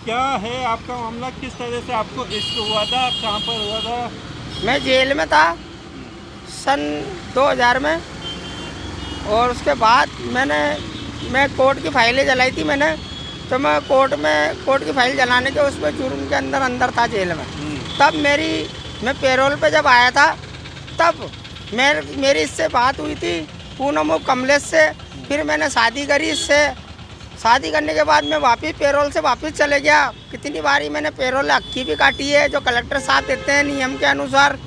क्या है आपका मामला, किस तरह से आपको इश्क हुआ था, कहाँ पर हुआ था? मैं जेल में था सन 2000 में, और उसके बाद मैं कोर्ट की फाइलें जलाई थी मैंने। तो मैं कोर्ट की फाइल जलाने के उसमें जुर्म के अंदर था जेल में। तब मैं पैरोल पे जब आया था, तब मेरी इससे बात हुई थी पूनम कमलेश से। फिर मैंने शादी करी इससे। शादी करने के बाद मैं वापस पैरोल से वापस चले गया। कितनी बारी मैंने पैरोल अक्की भी काटी है, जो कलेक्टर साहब देते हैं नियम के अनुसार,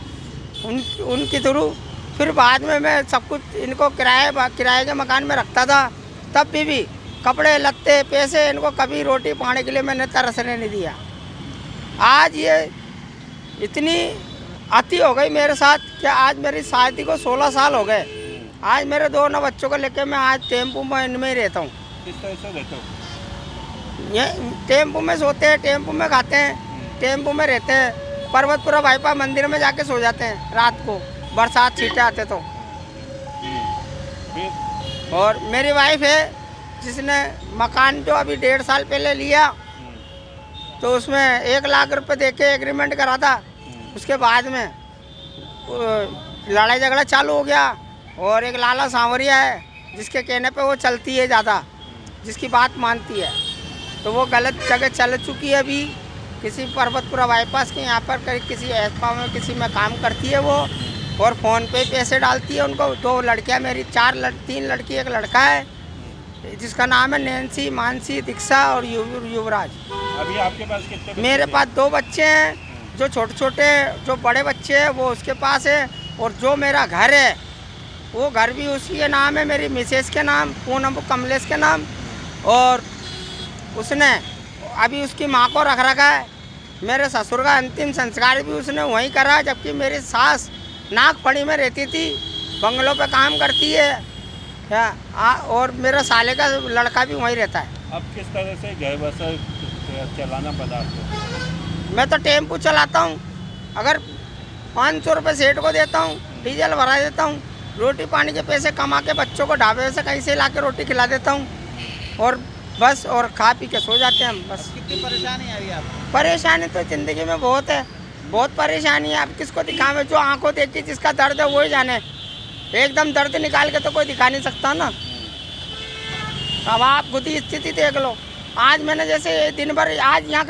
उनके थ्रू। फिर बाद में मैं सब कुछ इनको किराए के मकान में रखता था। तब भी कपड़े लत्ते पैसे इनको कभी रोटी पाने के लिए मैंने तरसने नहीं दिया। आज ये इतनी अति हो गई मेरे साथ कि आज मेरी शादी को 16 साल हो गए। आज मेरे 2 बच्चों को लेकर मैं आज टेम्पू में इनमें ही रहता हूँ। किस तरह से रहते हो? ये टेम्पू में सोते हैं, टेम्पू में खाते हैं, टेम्पू में रहते हैं। पर्वतपुरा बाईपास मंदिर में जाके सो जाते हैं रात को, बरसात छींटे आते तो। और मेरी वाइफ है जिसने मकान जो अभी 1.5 साल पहले लिया, तो उसमें 1 लाख रुपए देके एग्रीमेंट करा था। उसके बाद में लड़ाई झगड़ा चालू हो गया। और एक लाला सांवरिया है जिसके कहने पे वो चलती है ज़्यादा, जिसकी बात मानती है। तो वो गलत जगह चल चुकी है अभी, किसी पर्वतपुरा बाईपास के यहाँ पर किसी एसपा में किसी में काम करती है वो। और फ़ोन पे पैसे डालती है उनको। 2 लड़कियाँ मेरी, 3 लड़की 1 लड़का है, जिसका नाम है नैन्सी, मानसी, दीक्षा और युवराज। अभी आपके पास कितने बच्चे? मेरे पास 2 बच्चे हैं, जो छोटे छोटे, जो बड़े बच्चे हैं वो उसके पास है। और जो मेरा घर है वो घर भी उसी के नाम है, मेरी मिसेस के नाम, पूनम कमलेश के नाम। और उसने अभी उसकी माँ को रख रखा है। मेरे ससुर का अंतिम संस्कार भी उसने वहीं करा, जबकि मेरी सास नागपड़ी में रहती थी, बंगलों पे काम करती है। और मेरा साले का लड़का भी वहीं रहता है। अब किस तरह से घर बसर चलाना पड़ा आपको? मैं तो टेम्पू चलाता हूँ। अगर 500 रुपये सेठ को देता हूँ, डीजल भरा देता हूँ, रोटी पानी के पैसे कमा के बच्चों को ढाबे से कहीं से ला के रोटी खिला देता हूँ, और बस, और खा पी के सो जाते हैं हम बस। कितनी परेशानी है अभी आपको? परेशानी तो ज़िंदगी में बहुत है, बहुत परेशानी है। अब किसको दिखावे? जो आंखों देखी जिसका दर्द है वही जाने। एकदम दर्द निकाल के तो कोई दिखा नहीं सकता ना। अब आप खुद ही स्थिति देख लो। आज मैंने जैसे दिन भर आज यहाँ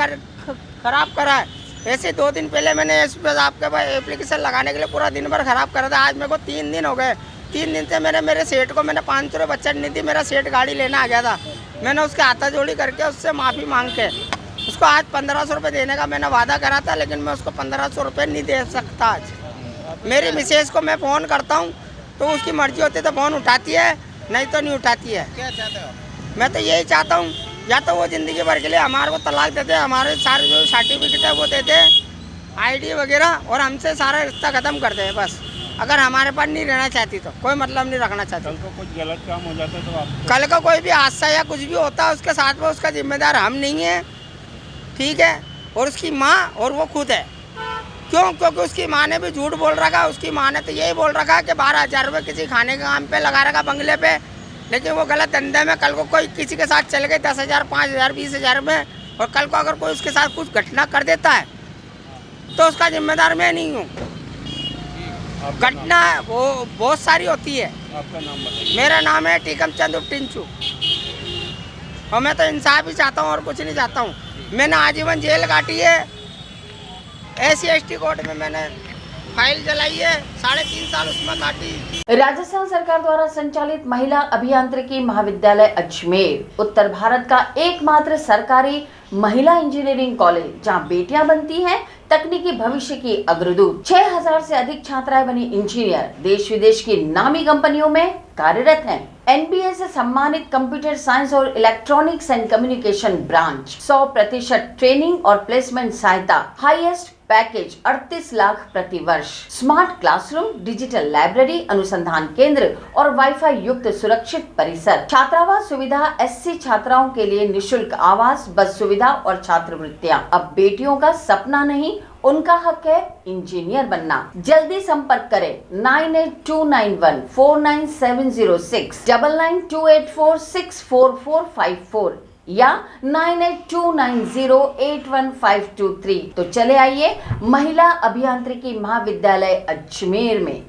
खराब करा है, ऐसे 2 दिन पहले मैंने इस पर आपके एप्लीकेशन लगाने के लिए पूरा दिन भर खराब करा था। आज मेरे को 3 दिन हो गए। 3 दिन से मेरे सेठ को मैंने 500 रुपये बचत नहीं थी। मेरा सेठ गाड़ी लेना आ गया था, मैंने उसके हाथाजोड़ी करके उससे माफ़ी मांग के उसको आज 1500 रुपये देने का मैंने वादा करा था, लेकिन मैं उसको 1500 रुपये नहीं दे सकता आज। मेरी मिसेज को मैं फ़ोन करता हूँ तो उसकी मर्जी होती है तो फ़ोन उठाती है, नहीं तो नहीं उठाती है। क्या चाहते हो? मैं तो यही चाहता हूँ, या तो वो ज़िंदगी भर के लिए हमारे को तलाक देते, हमारे सारे जो सर्टिफिकेट है वो देते, आईडी वगैरह, और हमसे सारा रिश्ता ख़त्म कर दे बस। अगर हमारे पास नहीं रहना चाहती तो कोई मतलब नहीं रखना चाहती। कल को कुछ गलत काम हो जाता तो आप? कल का कोई भी हादसा या कुछ भी होता है उसके साथ में उसका जिम्मेदार हम नहीं है, ठीक है? और उसकी माँ और वो खुद है। क्यों? क्योंकि उसकी माँ ने भी झूठ बोल रखा। उसकी माँ ने तो यही बोल रखा कि 12,000 रुपये किसी खाने के काम पे लगा रखा बंगले पे, लेकिन वो गलत धंधे में कल को कोई किसी के साथ चल गए 10,000, 5,000, 20,000 में, और कल को अगर कोई उसके साथ कुछ घटना कर देता है तो उसका जिम्मेदार मैं नहीं हूँ। घटना वो बहुत सारी होती है। आपका नाम बताइए। मेरा नाम है टीकम चंद टिंचू, और मैं तो इंसाफ ही चाहता हूँ और कुछ नहीं चाहता हूँ। मैंने आजीवन जेल काटी है। SC/ST कोर्ट में मैंने फाइल जलाई है, 3.5 साल उसमें काटी। राजस्थान सरकार द्वारा संचालित महिला अभियांत्रिकी महाविद्यालय अजमेर उत्तर भारत का एकमात्र सरकारी महिला इंजीनियरिंग कॉलेज, जहां बेटियां बनती हैं तकनीकी भविष्य की अग्रदूत। 6000 से अधिक छात्राएं बनी इंजीनियर देश विदेश की नामी कंपनियों में कार्यरत हैं। NBA से सम्मानित कंप्यूटर साइंस और electronics and communication branch, 100% training और प्लेसमेंट सहायता, हाईएस्ट पैकेज 38 लाख प्रति वर्ष, स्मार्ट क्लासरूम, डिजिटल लाइब्रेरी, अनुसंधान केंद्र और वाईफाई युक्त सुरक्षित परिसर, छात्रावास सुविधा, SC छात्राओं के लिए निशुल्क आवास, बस सुविधा और छात्रवृत्तियां। अब बेटियों का सपना नहीं, उनका हक है इंजीनियर बनना। जल्दी संपर्क करें 9829149706, 9928464454 या 9829081523। तो चले आइए महिला अभियांत्रिकी महाविद्यालय अजमेर में।